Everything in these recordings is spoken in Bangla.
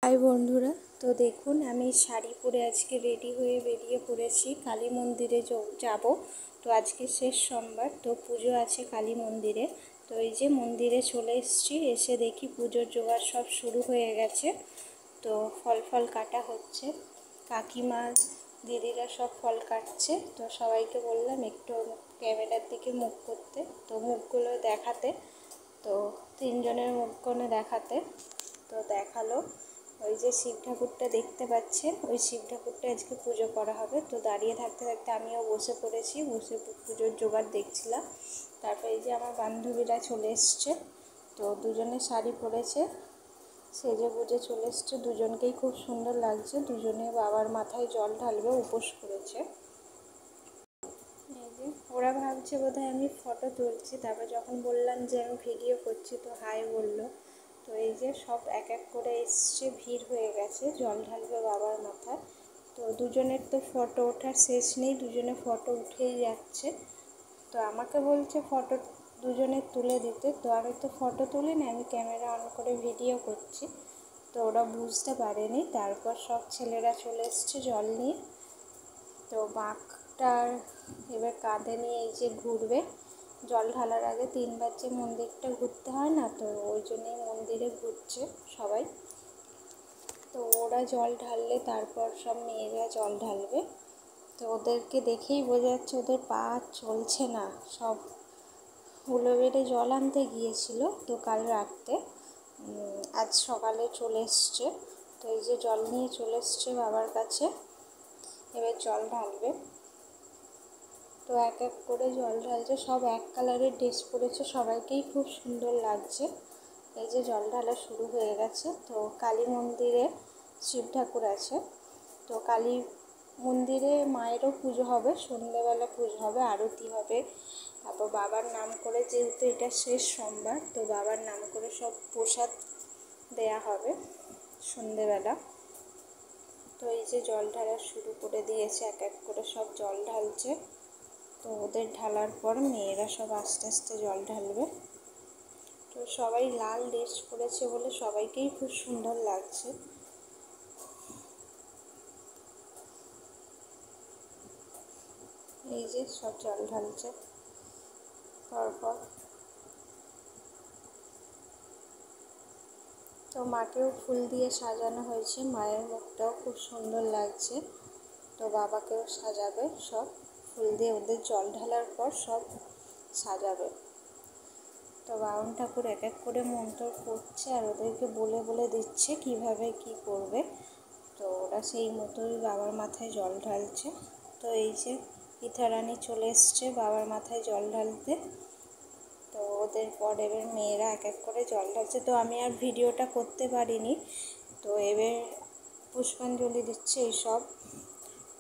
হাই বন্ধুরা, তো দেখুন আমি শাড়ি পরে আজকে রেডি হয়ে বেরিয়ে পড়েছি কালী মন্দিরে যাব। তো আজকে শেষ সোমবার, তো পুজো আছে কালী মন্দিরে। তো এই যে মন্দিরে চলে এসেছি, এসে দেখি পুজোর জোগাড় সব শুরু হয়ে গেছে। তো ফল কাটা হচ্ছে, কাকিমা দিদিরা সব ফল কাটছে। তো সবাইকে বললাম একটু ক্যামেরার দিকে মুখ করতে, তো মুখগুলো দেখাতে। তো তিনজনের মুখগুলো দেখাতে, তো দেখালো। ওই যে শিব ঠাকুরটা দেখতে পাচ্ছেন, ওই শিব ঠাকুরটা আজকে পুজো করা হবে। তো দাঁড়িয়ে থাকতে থাকতে আমিও বসে পড়েছি, বসে পুজোর জোগাড় দেখছিলাম। তারপর এই যে আমার বান্ধবীরা চলে এসছে, তো দুজনে শাড়ি পরেছে, সেজে গুজে চলে এসছে। দুজনকেই খুব সুন্দর লাগছে, দুজনে বাবার মাথায় জল ঢালবে, উপোস করেছে। এই যে ওরা ভাবছে বোধহয় আমি ফটো তুলছি, তারপর যখন বললাম যে আমি ভিডিও করছি তো হাই বললো। তো এই যে সব এক এক করে এসছে, ভিড় হয়ে গেছে, জল ঢালবে বাবার মাথায়। তো দুজনের তো ফটো ওঠার শেষ নেই, দুজনে ফটো উঠেই যাচ্ছে। তো আমাকে বলছে ফটো দুজনের তুলে দিতে, তো আমি তো ফটো তুলিনি, আমি ক্যামেরা অন করে ভিডিও করছি। তো ওরা বুঝতে পারেনি। তারপর সব ছেলেরা চলে এসছে জল নিয়ে। তো বাঁকটার এবার কাঁধে নিয়ে এই যে ঘুরবে, জল ঢালার আগে তিনবার যে মন্দিরটা ঘুরতে হয় না, তো ওই জন্যই মন্দিরে ঘুরছে সবাই। তো ওরা জল ঢাললে তারপর সব মেয়েরা জল ঢালবে। তো ওদেরকে দেখেই বোঝা যাচ্ছে ওদের পা চলছে না, সব হুলো বেড়ে জল আনতে গিয়েছিল তো কাল রাত্রে, আজ সকালে চলে এসছে। তো এই যে জল নিয়ে চলে এসছে বাবার কাছে, এবার জল ঢালবে। তো এক এক করে জল ঢালছে, সব এক কালারের ড্রেস পরেছে, সবাইকেই খুব সুন্দর লাগছে। এই যে জল ঢালা শুরু হয়ে গেছে। তো কালী মন্দিরে শিব ঠাকুর আছে, তো কালী মন্দিরে মায়েরও পুজো হবে, সন্ধ্যেবেলা পুজো হবে, আরতি হবে। তারপর বাবার নাম করে, যেহেতু এটা শেষ সোমবার, তো বাবার নাম করে সব প্রসাদ দেয়া হবে সন্ধ্যেবেলা। তো এই যে জল ঢালা শুরু করে দিয়েছে, এক এক করে সব জল ঢালছে। তো ওদের ঢালার পর মেয়েরা সব আস্তে আস্তে জল ঢালবে। তো সবাই লাল ড্রেস পরেছে বলে সবাইকেই খুব সুন্দর লাগছে। এই যে সব জল ঢালছে পরপর। তো মাকেও ফুল দিয়ে সাজানো হয়েছে, মায়ের মুখটাও খুব সুন্দর লাগছে। তো বাবাকেও সাজাবে সব ফুল দিয়ে, ওদের জল ঢালার পর সব সাজাবে। তো বামন ঠাকুর এক এক করে মন্ত্র করছে আর ওদেরকে বলে বলে দিচ্ছে কিভাবে কি করবে। তো ওরা সেই মতোই বাবার মাথায় জল ঢালছে। তো এই যে পিঠারানী চলে এসছে বাবার মাথায় জল ঢালতে। তো ওদের পর এবার মেয়েরা এক এক করে জল ঢালছে। তো আমি আর ভিডিওটা করতে পারিনি। তো এবার পুষ্পাঞ্জলি দিচ্ছে এইসব।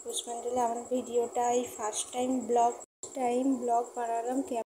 পুষ্পাঞ্জলি আমার ভিডিওটা এই ফার্স্ট টাইম ব্লগ বানালাম।